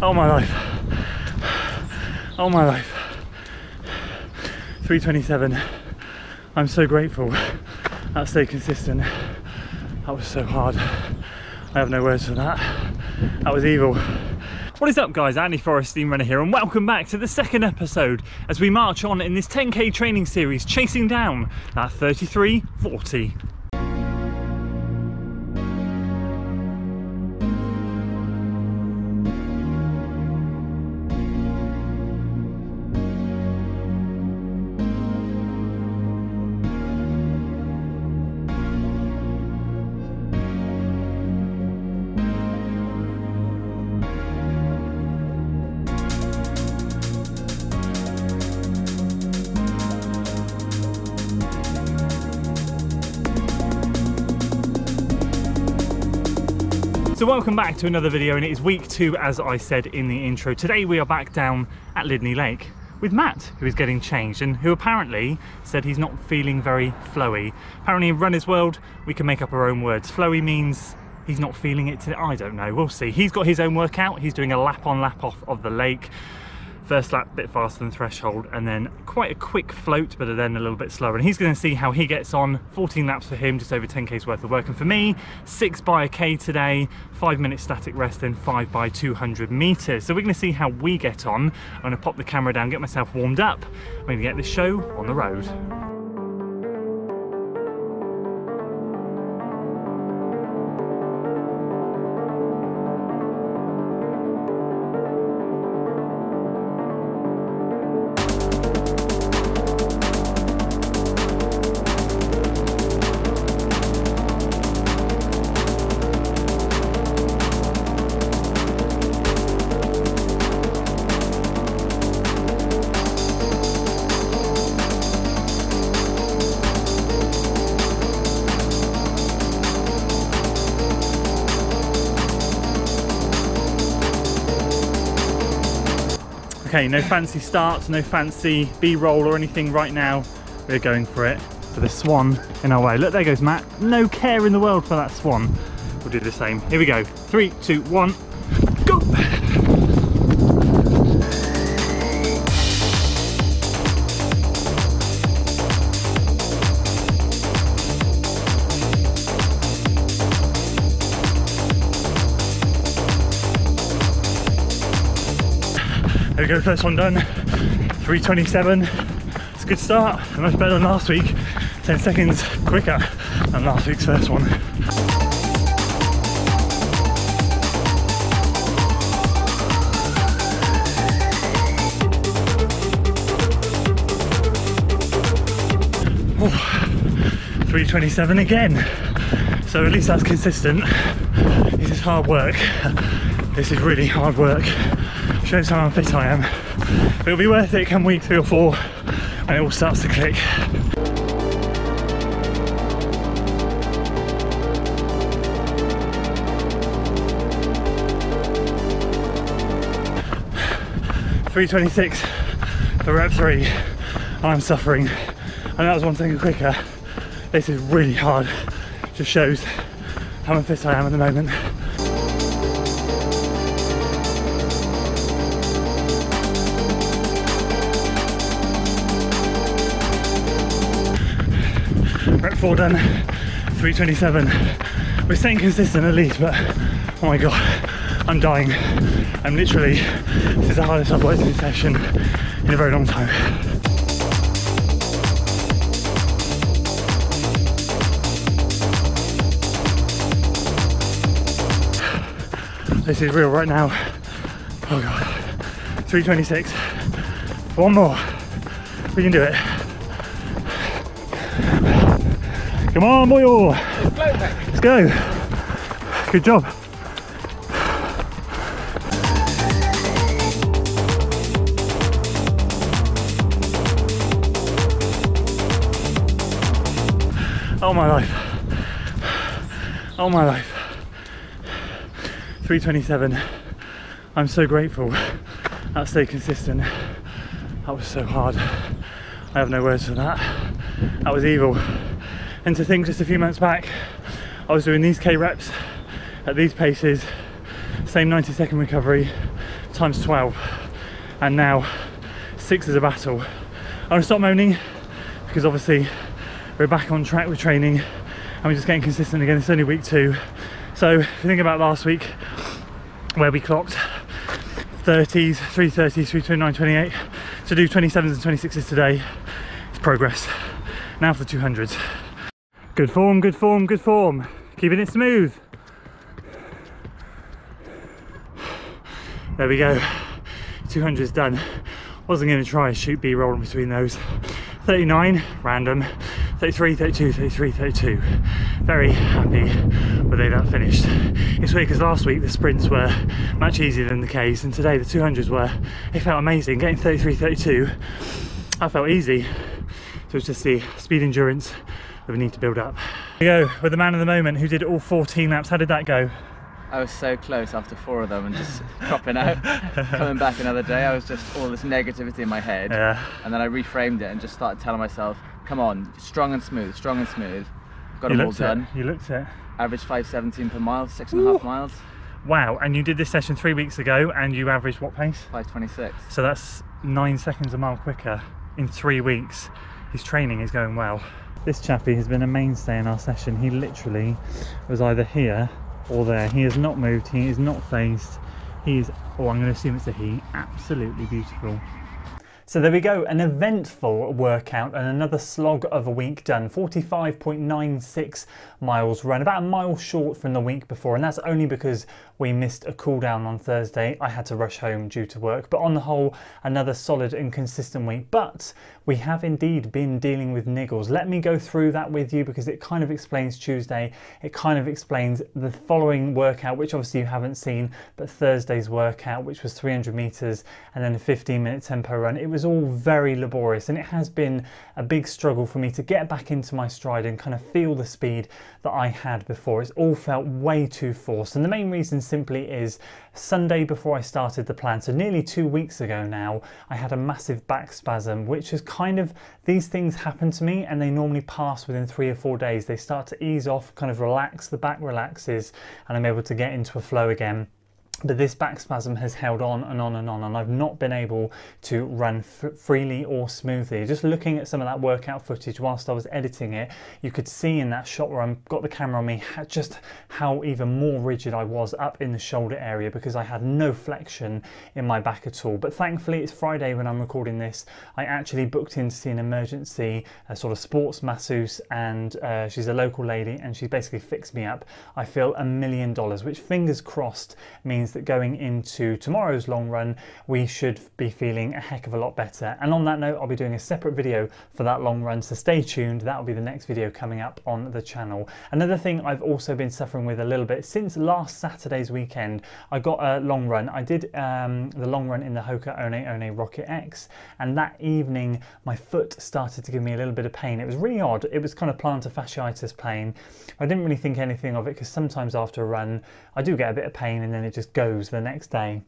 Oh my life. Oh my life. 3:27. I'm so grateful that stayed consistent. That was so hard. I have no words for that. That was evil. What is up guys, Andy Forrest, Steam Runner here, and welcome back to the second episode as we march on in this 10k training series, chasing down that 33:40. So welcome back to another video, and it is week 2 as I said in the intro. Today we are back down at Lydney Lake with Matt, who is getting changed and who apparently said he's not feeling very flowy. Apparently in Runner's World we can make up our own words. Flowy means he's not feeling it today. I don't know, we'll see. He's got his own workout. He's doing a lap on lap off of the lake. First lap a bit faster than threshold, and then quite a quick float, but then a little bit slower. And he's going to see how he gets on. 14 laps for him, just over 10k's worth of work. And for me, 6 by a k today, 5 minutes static rest, then 5 by 200 meters. So we're going to see how we get on. I'm going to pop the camera down, get myself warmed up. I'm going to get this show on the road. Okay, no fancy starts, no fancy B-roll or anything right now. We're going for it, for the swan in our way. Look, there goes Matt. No care in the world for that swan. We'll do the same. Here we go. 3, 2, 1, go! There we go, first one done. 3:27. It's a good start, much better than last week. 10 seconds quicker than last week's first one. Oh, 3:27 again. So at least that's consistent. This is hard work. This is really hard work. Shows how unfit I am. But it'll be worth it come week 3 or 4 when it all starts to click. .326 for rep 3, and I'm suffering. And that was 1 second quicker. This is really hard. Just shows how unfit I am at the moment. Rep 4 done, 3:27. We're staying consistent at least, but oh my god, I'm dying. I'm literally, this is the hardest I've worked in this session in a very long time. This is real right now. Oh god, 3:26. 1 more, we can do it. Come on, boy! Let's go! Good job. Oh my life. Oh my life. 3:27. I'm so grateful that stayed consistent. That was so hard. I have no words for that. That was evil. And to think just a few months back, I was doing these K reps at these paces, same 90-second recovery times 12, and now 6 is a battle. I'm gonna stop moaning because obviously we're back on track with training and we're just getting consistent again. It's only week 2. So if you think about last week where we clocked 30s, 330s, 329, 28, to do 27s and 26s today, it's progress. Now for the 200s. Good form, good form, good form. Keeping it smooth. There we go. 200's done. Wasn't going to try and shoot B-roll in between those. 39, random. 33, 32, 33, 32. Very happy with the way that finished. It's weird because last week the sprints were much easier than the Ks, and today the 200s were, it felt amazing. Getting 33, 32, that felt easy. So it's just the speed endurance that we need to build up. Here we go with the man of the moment who did all 14 laps. How did that go? I was so close after 4 of them and just dropping out. Coming back another day, I was just all this negativity in my head. Yeah. And then I reframed it and just started telling myself, come on, strong and smooth, strong and smooth. Got them all done. You looked it. Average 5:17 per mile, 6.5 miles. Wow, and you did this session 3 weeks ago and you averaged what pace? 5:26. So that's 9 seconds a mile quicker in 3 weeks. His training is going well. This chappie has been a mainstay in our session. He literally was either here or there. He has not moved, he is not phased. He is, oh, I'm going to assume it's a he, absolutely beautiful. So there we go, an eventful workout and another slog of a week done. 45.96 miles run, about a mile short from the week before, and that's only because we missed a cool down on Thursday. I had to rush home due to work, but on the whole, another solid and consistent week. But we have indeed been dealing with niggles. Let me go through that with you because it kind of explains Tuesday. It kind of explains the following workout, which obviously you haven't seen, but Thursday's workout, which was 300 meters and then a 15-minute tempo run. It was all very laborious, and it has been a big struggle for me to get back into my stride and kind of feel the speed that I had before. It's all felt way too forced, and the main reason simply is Sunday before I started the plan, so nearly 2 weeks ago now, I had a massive back spasm, which is kind of, these things happen to me and they normally pass within 3 or 4 days. They start to ease off, kind of relax, the back relaxes, and I'm able to get into a flow again. But this back spasm has held on and on and on, and I've not been able to run freely or smoothly. Just looking at some of that workout footage whilst I was editing it, you could see in that shot where I've got the camera on me just how even more rigid I was up in the shoulder area because I had no flexion in my back at all. But thankfully it's Friday when I'm recording this. I actually booked in to see an emergency sort of sports masseuse, and she's a local lady and she basically fixed me up. I feel $1 million, which fingers crossed means that going into tomorrow's long run we should be feeling a heck of a lot better. And on that note, I'll be doing a separate video for that long run, so stay tuned. That will be the next video coming up on the channel. Another thing I've also been suffering with a little bit since last Saturday's weekend, I got a long run. I did the long run in the Hoka One Rocket X, and that evening my foot started to give me a little bit of pain. It was really odd. It was kind of plantar fasciitis pain. I didn't really think anything of it because sometimes after a run I do get a bit of pain and then it just goes the next day.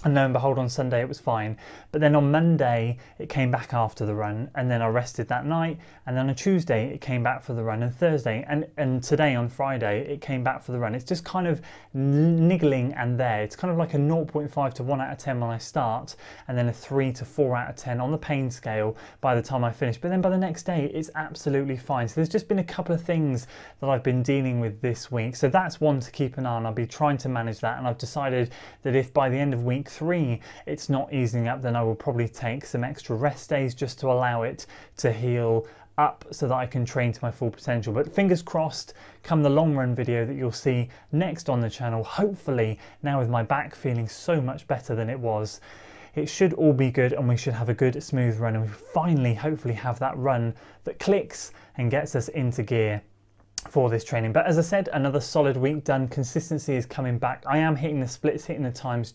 And lo and behold, on Sunday it was fine, but then on Monday it came back after the run, and then I rested that night, and then on Tuesday it came back for the run, and Thursday and today on Friday it came back for the run. It's just kind of niggling and there. It's kind of like a 0.5 to 1 out of 10 when I start, and then a 3 to 4 out of 10 on the pain scale by the time I finish. But then by the next day it's absolutely fine. So there's just been a couple of things that I've been dealing with this week, so that's one to keep an eye on. I'll be trying to manage that, and I've decided that if by the end of week 3 it's not easing up, then I will probably take some extra rest days just to allow it to heal up so that I can train to my full potential. But fingers crossed, come the long run video that you'll see next on the channel, hopefully now with my back feeling so much better than it was, it should all be good and we should have a good smooth run, and we finally hopefully have that run that clicks and gets us into gear for this training. But as I said, another solid week done. Consistency is coming back. I am hitting the splits, hitting the times,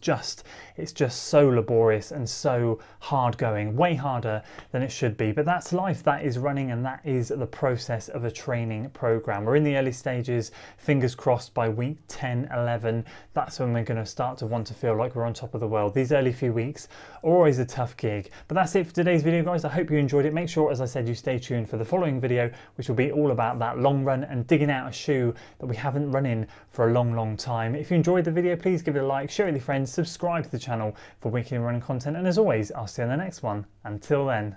it's just so laborious and so hard going, way harder than it should be. But that's life, that is running, and that is the process of a training program. We're in the early stages. Fingers crossed by week 10, 11, that's when we're going to start to want to feel like we're on top of the world. These early few weeks are always a tough gig. But that's it for today's video, guys. I hope you enjoyed it. Make sure, as I said, you stay tuned for the following video, which will be all about that long run and and digging out a shoe that we haven't run in for a long time. If you enjoyed the video, please give it a like, share it with your friends, subscribe to the channel for weekly running content, and as always, I'll see you in the next one. Until then.